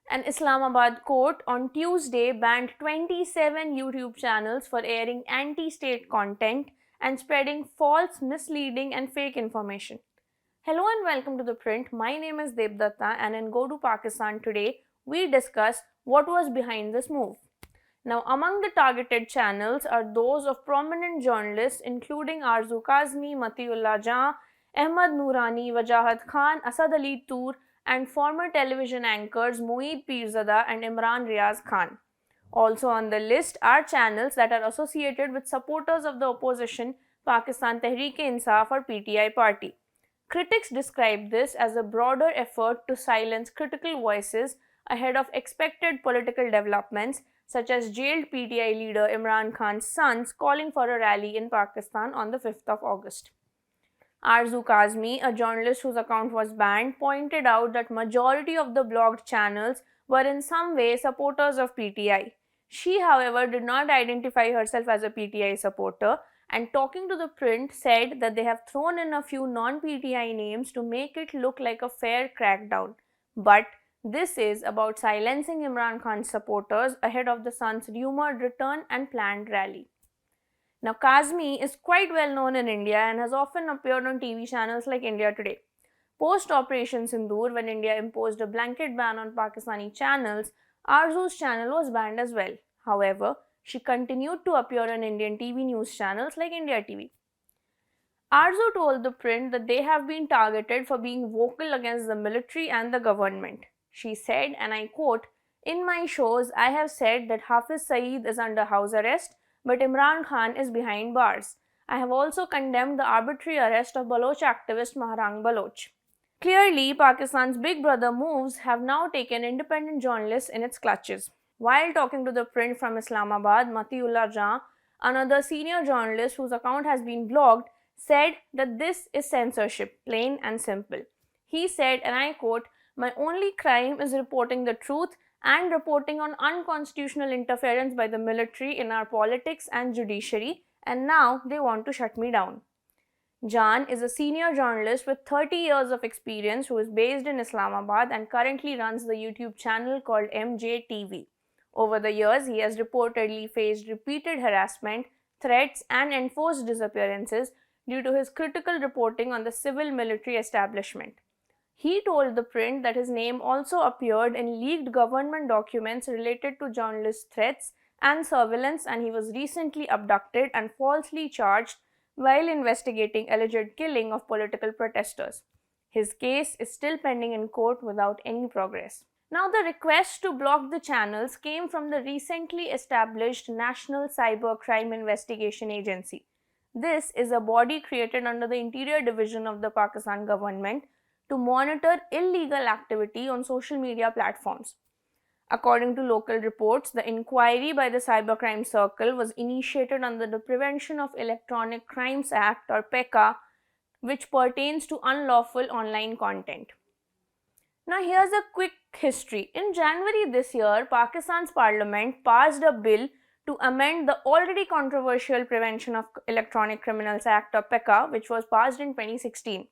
An Islamabad court on Tuesday banned 27 YouTube channels for airing anti-state content and spreading false, misleading and fake information. Hello and welcome to The Print. My name is Devdatta and in Go to Pakistan today, we discuss what was behind this move. Now, among the targeted channels are those of prominent journalists including Arzu Kazmi, Matiullah Jan, Ahmad Noorani, Wajahat Khan, Asad Ali Toor, and former television anchors Moeed Pirzada and Imran Riaz Khan. Also on the list are channels that are associated with supporters of the opposition Pakistan Tehreek-e-Insaf or PTI party. Critics describe this as a broader effort to silence critical voices ahead of expected political developments, such as jailed PTI leader Imran Khan's sons calling for a rally in Pakistan on the 5th of August. Arzu Kazmi, a journalist whose account was banned, pointed out that majority of the blocked channels were in some way supporters of PTI. She, however, did not identify herself as a PTI supporter and talking to The Print said that they have thrown in a few non-PTI names to make it look like a fair crackdown. But this is about silencing Imran Khan's supporters ahead of the son's rumored return and planned rally. Now, Kazmi is quite well known in India and has often appeared on TV channels like India Today. Post Operation Sindoor, when India imposed a blanket ban on Pakistani channels, Arzu's channel was banned as well. However, she continued to appear on Indian TV news channels like India TV. Arzu told The Print that they have been targeted for being vocal against the military and the government. She said, and I quote, "In my shows, I have said that Hafiz Saeed is under house arrest, but Imran Khan is behind bars. I have also condemned the arbitrary arrest of Baloch activist Mahrang Baloch." Clearly, Pakistan's Big Brother moves have now taken independent journalists in its clutches. While talking to The Print from Islamabad, Matiullah Jan, another senior journalist whose account has been blocked, said that this is censorship, plain and simple. He said, and I quote, "My only crime is reporting the truth and reporting on unconstitutional interference by the military in our politics and judiciary, and now they want to shut me down." Jan is a senior journalist with 30 years of experience who is based in Islamabad and currently runs the YouTube channel called MJTV. Over the years, he has reportedly faced repeated harassment, threats, and enforced disappearances due to his critical reporting on the civil-military establishment. He told The Print that his name also appeared in leaked government documents related to journalist threats and surveillance, and he was recently abducted and falsely charged while investigating alleged killing of political protesters. His case is still pending in court without any progress. Now, the request to block the channels came from the recently established National Cybercrime Investigation Agency. This is a body created under the Interior Division of the Pakistan government to monitor illegal activity on social media platforms. According to local reports, the inquiry by the Cybercrime Circle was initiated under the Prevention of Electronic Crimes Act or PECA, which pertains to unlawful online content. Now, here's a quick history. In January this year, Pakistan's parliament passed a bill to amend the already controversial Prevention of Electronic Criminals Act or PECA, which was passed in 2016.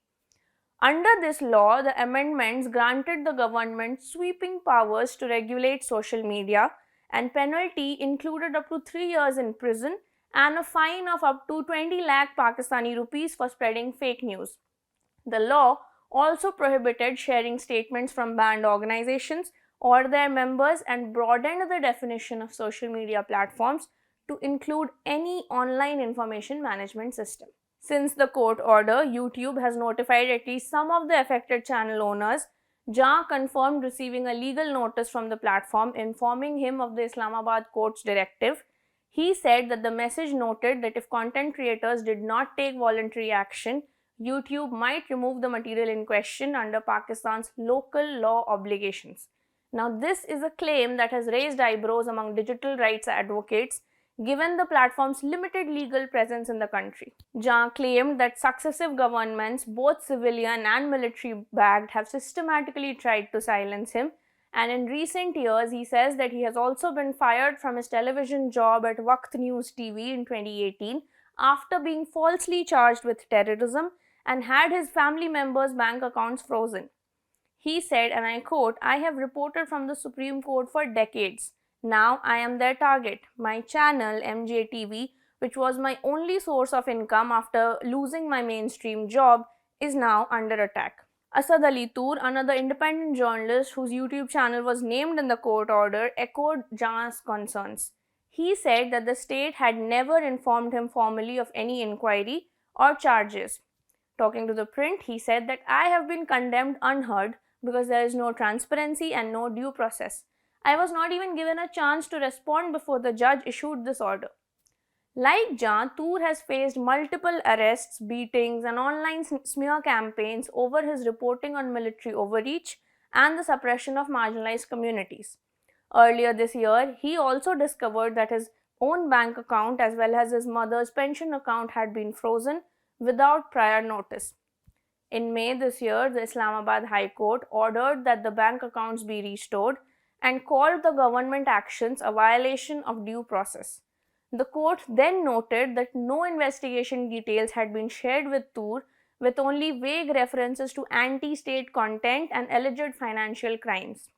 Under this law, the amendments granted the government sweeping powers to regulate social media, and penalty included up to 3 years in prison and a fine of up to 20 lakh Pakistani rupees for spreading fake news. The law also prohibited sharing statements from banned organizations or their members and broadened the definition of social media platforms to include any online information management system. Since the court order, YouTube has notified at least some of the affected channel owners. Jan confirmed receiving a legal notice from the platform informing him of the Islamabad court's directive. He said that the message noted that if content creators did not take voluntary action, YouTube might remove the material in question under Pakistan's local law obligations. Now, this is a claim that has raised eyebrows among digital rights advocates given the platform's limited legal presence in the country. Jan claimed that successive governments, both civilian and military-backed, have systematically tried to silence him, and in recent years he says that he has also been fired from his television job at Waqt News TV in 2018 after being falsely charged with terrorism and had his family members' bank accounts frozen. He said, and I quote, "I have reported from the Supreme Court for decades. Now I am their target. My channel, MJTV, which was my only source of income after losing my mainstream job, is now under attack." Asad Ali Toor, another independent journalist whose YouTube channel was named in the court order, echoed Jan's concerns. He said that the state had never informed him formally of any inquiry or charges. Talking to ThePrint, he said that I have been condemned unheard because there is no transparency and no due process. I was not even given a chance to respond before the judge issued this order. Like Jan, Toor has faced multiple arrests, beatings, and online smear campaigns over his reporting on military overreach and the suppression of marginalized communities. Earlier this year, he also discovered that his own bank account as well as his mother's pension account had been frozen without prior notice. In May this year, the Islamabad High Court ordered that the bank accounts be restored and called the government actions a violation of due process. The court then noted that no investigation details had been shared with Toor, with only vague references to anti-state content and alleged financial crimes.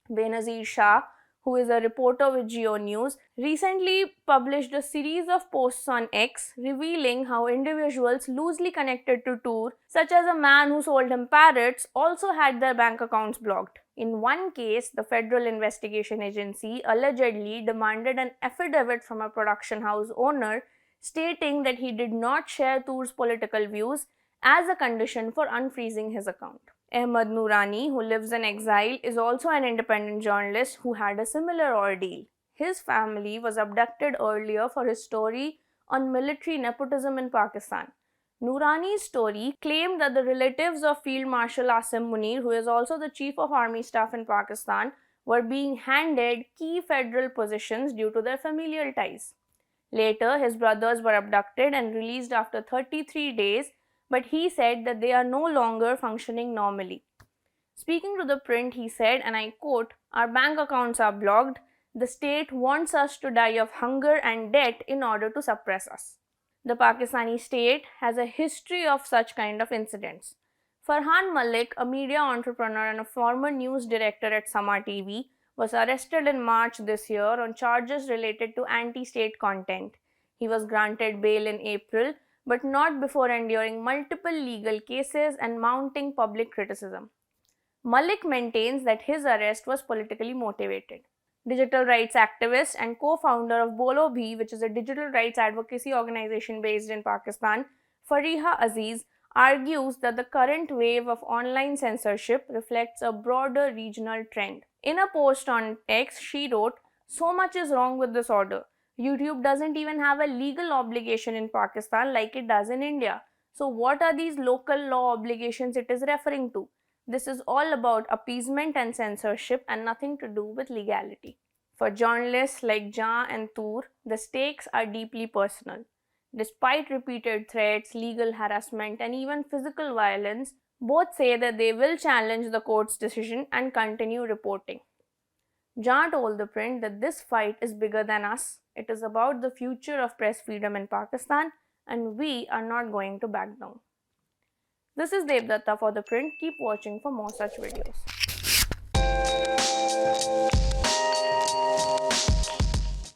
Benazir Shah, who is a reporter with Geo News, recently published a series of posts on X revealing how individuals loosely connected to Toor, such as a man who sold him parrots, also had their bank accounts blocked. In one case, the Federal Investigation Agency allegedly demanded an affidavit from a production house owner stating that he did not share Toor's political views as a condition for unfreezing his account. Ahmad Noorani, who lives in exile, is also an independent journalist who had a similar ordeal. His family was abducted earlier for his story on military nepotism in Pakistan. Noorani's story claimed that the relatives of Field Marshal Asim Munir, who is also the Chief of Army Staff in Pakistan, were being handed key federal positions due to their familial ties. Later, his brothers were abducted and released after 33 days, but he said that they are no longer functioning normally. Speaking to ThePrint, he said, and I quote, "Our bank accounts are blocked. The state wants us to die of hunger and debt in order to suppress us." The Pakistani state has a history of such kind of incidents. Farhan Malik, a media entrepreneur and a former news director at Sama TV, was arrested in March this year on charges related to anti-state content. He was granted bail in April, but not before enduring multiple legal cases and mounting public criticism. Malik maintains that his arrest was politically motivated. Digital rights activist and co-founder of Bolo Bhi, which is a digital rights advocacy organization based in Pakistan, Fariha Aziz, argues that the current wave of online censorship reflects a broader regional trend. In a post on X, she wrote, "So much is wrong with this order. YouTube doesn't even have a legal obligation in Pakistan like it does in India. So what are these local law obligations it is referring to? This is all about appeasement and censorship and nothing to do with legality." For journalists like Jaa and Toor, the stakes are deeply personal. Despite repeated threats, legal harassment, and even physical violence, both say that they will challenge the court's decision and continue reporting. Jaa told ThePrint that this fight is bigger than us. It is about the future of press freedom in Pakistan, and we are not going to back down. This is Devdatta for ThePrint. Keep watching for more such videos.